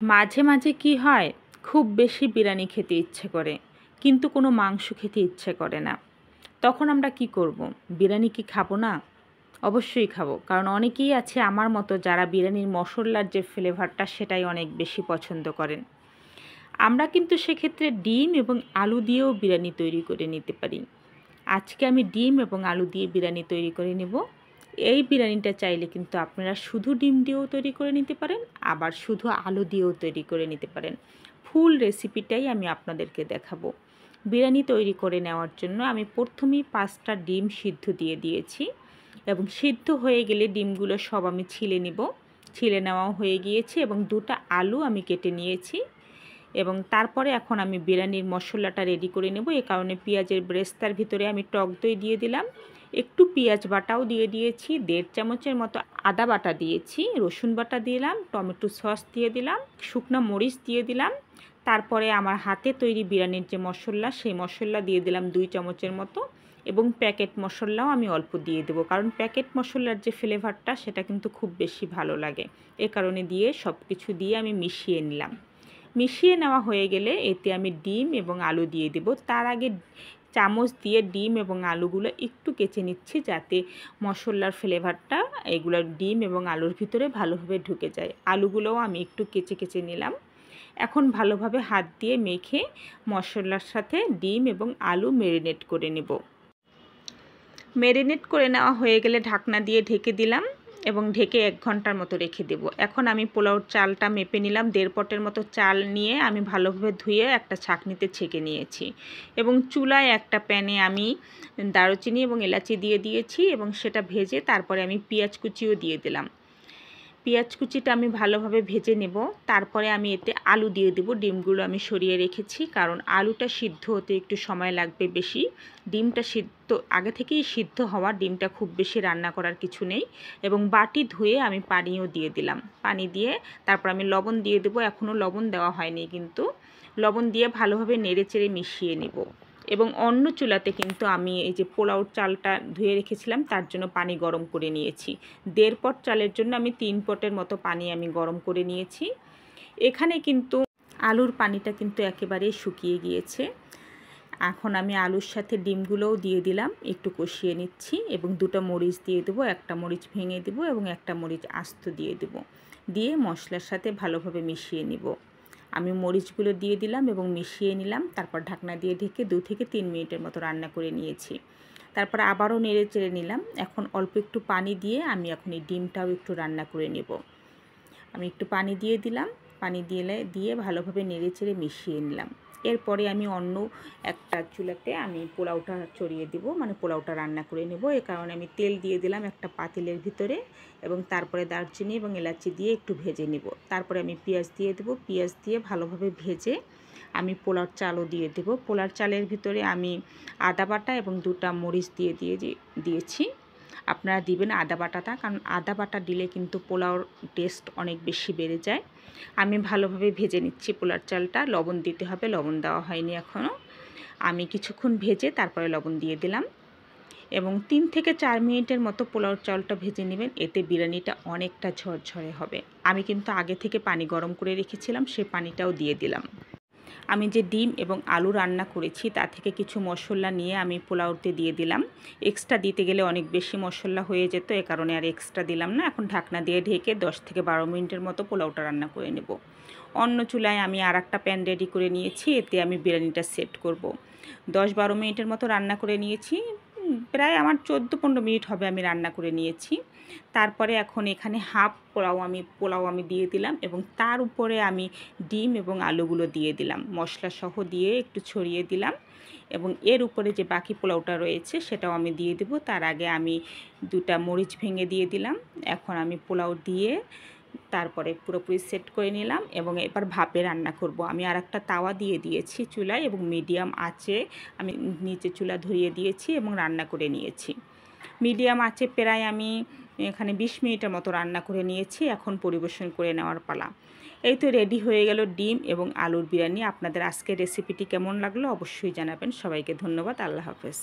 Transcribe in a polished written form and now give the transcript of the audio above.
মাঝে মাঝে কি হয়, খুব বেশি বিরিয়ানি খেতে ইচ্ছে করে কিন্তু কোনো মাংস খেতে ইচ্ছে করে না। তখন আমরা কি করব? বিরিয়ানি কি খাবো না? অবশ্যই খাবো, কারণ অনেকেই আছে আমার মতো যারা বিরিয়ানির মশলার যে ফ্লেভারটা সেটাই অনেক বেশি পছন্দ করেন। আমরা কিন্তু সেক্ষেত্রে ডিম এবং আলু দিয়েও বিরিয়ানি তৈরি করে নিতে পারি। আজকে আমি ডিম এবং আলু দিয়ে বিরিয়ানি তৈরি করে নেব। এই বিরিয়ানিটা চাইলে কিন্তু আপনারা শুধু ডিম দিয়েও তৈরি করে নিতে পারেন, আবার শুধু আলু দিয়েও তৈরি করে নিতে পারেন। ফুল রেসিপিটাই আমি আপনাদেরকে দেখাবো। বিরিয়ানি তৈরি করে নেওয়ার জন্য আমি প্রথমেই 5টা ডিম সিদ্ধ দিয়ে দিয়েছি এবং সিদ্ধ হয়ে গেলে ডিমগুলো সব আমি ছিলে নিব। ছিলে নেওয়াও হয়ে গিয়েছে এবং 2টা আলু আমি কেটে নিয়েছি এবং তারপরে এখন আমি বিরিয়ানির মশলাটা রেডি করে নেব। এই কারণে পেঁয়াজের ব্রেস্তার ভিতরে আমি টক দই দিয়ে দিলাম, একটু পেঁয়াজ বাটাও দিয়ে দিয়েছি, 1.5 চামচের মতো আদা বাটা দিয়েছি, রসুন বাটা দিলাম, টমেটো সস দিয়ে দিলাম, শুকনো মরিচ দিয়ে দিলাম। তারপরে আমার হাতে তৈরি বিরিয়ানির যে মশলা সেই মশলা দিয়ে দিলাম 2 চামচের মতো এবং প্যাকেট মশলাও আমি অল্প দিয়ে দেবো, কারণ প্যাকেট মশলার যে ফ্লেভারটা সেটা কিন্তু খুব বেশি ভালো লাগে। এ কারণে দিয়ে সব কিছু দিয়ে আমি মিশিয়ে নিলাম। মিশিয়ে নেওয়া হয়ে গেলে এতে আমি ডিম এবং আলু দিয়ে দেব। তার আগে চামচ দিয়ে ডিম এবং আলুগুলো একটু কেচে নিচ্ছি, যাতে মশলার ফ্লেভারটা এগুলোর ডিম এবং আলুর ভিতরে ভালোভাবে ঢুকে যায়। আলুগুলোও আমি একটু কেচে কেচে নিলাম। এখন ভালোভাবে হাত দিয়ে মেখে মশলার সাথে ডিম এবং আলু ম্যারিনেট করে নেব। ম্যারিনেট করে নেওয়া হয়ে গেলে ঢাকনা দিয়ে ঢেকে দিলাম এবং ঢেকে 1 ঘন্টার মতো রেখে দেব। এখন আমি পোলাওর চালটা মেপে নিলাম। 1.5 পটের মতো চাল নিয়ে আমি ভালোভাবে ধুয়ে একটা ছাঁকনিতে ছেঁকে নিয়েছি এবং চুলায় একটা প্যানে আমি দারুচিনি এবং এলাচি দিয়ে দিয়েছি এবং সেটা ভেজে তারপরে আমি পেঁয়াজ কুচিও দিয়ে দিলাম। পেঁয়াজ কুচিটা আমি ভালোভাবে ভেজে নেব। তারপরে আমি এতে আলু দিয়ে দেব। ডিমগুলো আমি সরিয়ে রেখেছি, কারণ আলুটা সিদ্ধ হতে একটু সময় লাগবে বেশি। ডিমটা সিদ্ধ আগে থেকেই সিদ্ধ হওয়া, ডিমটা খুব বেশি রান্না করার কিছু নেই। এবং বাটি ধুয়ে আমি পানিও দিয়ে দিলাম। পানি দিয়ে তারপর আমি লবণ দিয়ে দেব। এখনও লবণ দেওয়া হয়নি, কিন্তু লবণ দিয়ে ভালোভাবে নেড়েচেড়ে মিশিয়ে নেব। এবং অন্য চুলাতে কিন্তু আমি এই যে পোলাওর চালটা ধুয়ে রেখেছিলাম তার জন্য পানি গরম করে নিয়েছি। 1.5 পট চালের জন্য আমি 3 পটের মতো পানি আমি গরম করে নিয়েছি। এখানে কিন্তু আলুর পানিটা কিন্তু একেবারেই শুকিয়ে গিয়েছে। এখন আমি আলুর সাথে ডিমগুলোও দিয়ে দিলাম, একটু কষিয়ে নিচ্ছি এবং 2টা মরিচ দিয়ে দেবো, একটা মরিচ ভেঙে দেবো এবং একটা মরিচ আস্ত দিয়ে দেবো। দিয়ে মশলার সাথে ভালোভাবে মিশিয়ে নিব। আমি মরিচগুলো দিয়ে দিলাম এবং মিশিয়ে নিলাম। তারপর ঢাকনা দিয়ে ঢেকে 2 থেকে 3 মিনিটের মতো রান্না করে নিয়েছি। তারপর আবারও নেড়ে চেড়ে নিলাম। এখন অল্প একটু পানি দিয়ে আমি এখন এই ডিমটাও একটু রান্না করে নেব। আমি একটু পানি দিয়ে দিলাম। পানি দিয়ে ভালোভাবে নেড়ে চেড়ে মিশিয়ে নিলাম। এরপরে আমি অন্য একটা চুলাতে আমি পোলাওটা চড়িয়ে দেব, মানে পোলাওটা রান্না করে নেব। এ কারণে আমি তেল দিয়ে দিলাম একটা পাতিলের ভিতরে এবং তারপরে দারচিনি এবং এলাচি দিয়ে একটু ভেজে নেব। তারপরে আমি পেঁয়াজ দিয়ে দেব। পেঁয়াজ দিয়ে ভালোভাবে ভেজে আমি পোলাওর চালও দিয়ে দেব। পোলাওর চালের ভিতরে আমি আদা বাটা এবং 2টা মরিচ দিয়েছি। আপনারা দিবেন আদা বাটাটা, কারণ আদা বাটা দিলে কিন্তু পোলাওর টেস্ট অনেক বেশি বেড়ে যায়। আমি ভালোভাবে ভেজে নিচ্ছি পোলাওর চালটা। লবণ দিতে হবে, লবণ দেওয়া হয়নি এখনও। আমি কিছুক্ষণ ভেজে তারপরে লবণ দিয়ে দিলাম এবং 3 থেকে 4 মিনিটের মতো পোলাওর চালটা ভেজে নেবেন। এতে বিরিয়ানিটা অনেকটা ঝরঝরে হবে। আমি কিন্তু আগে থেকে পানি গরম করে রেখেছিলাম, সেই পানিটাও দিয়ে দিলাম। আমি যে ডিম এবং আলু রান্না করেছি তা থেকে কিছু মশলা নিয়ে আমি পোলাওতে দিয়ে দিলাম। এক্সট্রা দিতে গেলে অনেক বেশি মশলা হয়ে যেত, এ কারণে আর এক্সট্রা দিলাম না। এখন ঢাকনা দিয়ে ঢেকে 10 থেকে 12 মিনিটের মতো পোলাওটা রান্না করে নেব। অন্য চুলায় আমি আরেকটা প্যান রেডি করে নিয়েছি, এতে আমি বিরিয়ানিটা সেট করব। 10-12 মিনিটের মতো রান্না করে নিয়েছি। প্রায় আমার 14-15 মিনিট হবে আমি রান্না করে নিয়েছি। তারপরে এখন এখানে হাফ পোলাও আমি দিয়ে দিলাম এবং তার উপরে আমি ডিম এবং আলুগুলো দিয়ে দিলাম, মশলা সহ দিয়ে একটু ছড়িয়ে দিলাম এবং এর উপরে যে বাকি পোলাওটা রয়েছে সেটাও আমি দিয়ে দেব। তার আগে আমি 2টা মরিচ ভেঙে দিয়ে দিলাম। এখন আমি পোলাও দিয়ে তারপরে পুরোপুরি সেট করে নিলাম এবং এবার ভাপে রান্না করব। আমি আরেকটা তাওয়া দিয়ে দিয়েছি চুলায় এবং মিডিয়াম আঁচে আমি নিচে চুলা ধরিয়ে দিয়েছি এবং রান্না করে নিয়েছি। মিডিয়াম আঁচে প্রায় আমি এখানে 20 মিনিটের মতো রান্না করে নিয়েছি। এখন পরিবেশন করে নেওয়ার পালা। এই তো রেডি হয়ে গেল ডিম এবং আলুর বিরিয়ানি। আপনাদের আজকের রেসিপিটি কেমন লাগলো অবশ্যই জানাবেন। সবাইকে ধন্যবাদ। আল্লাহ হাফেজ।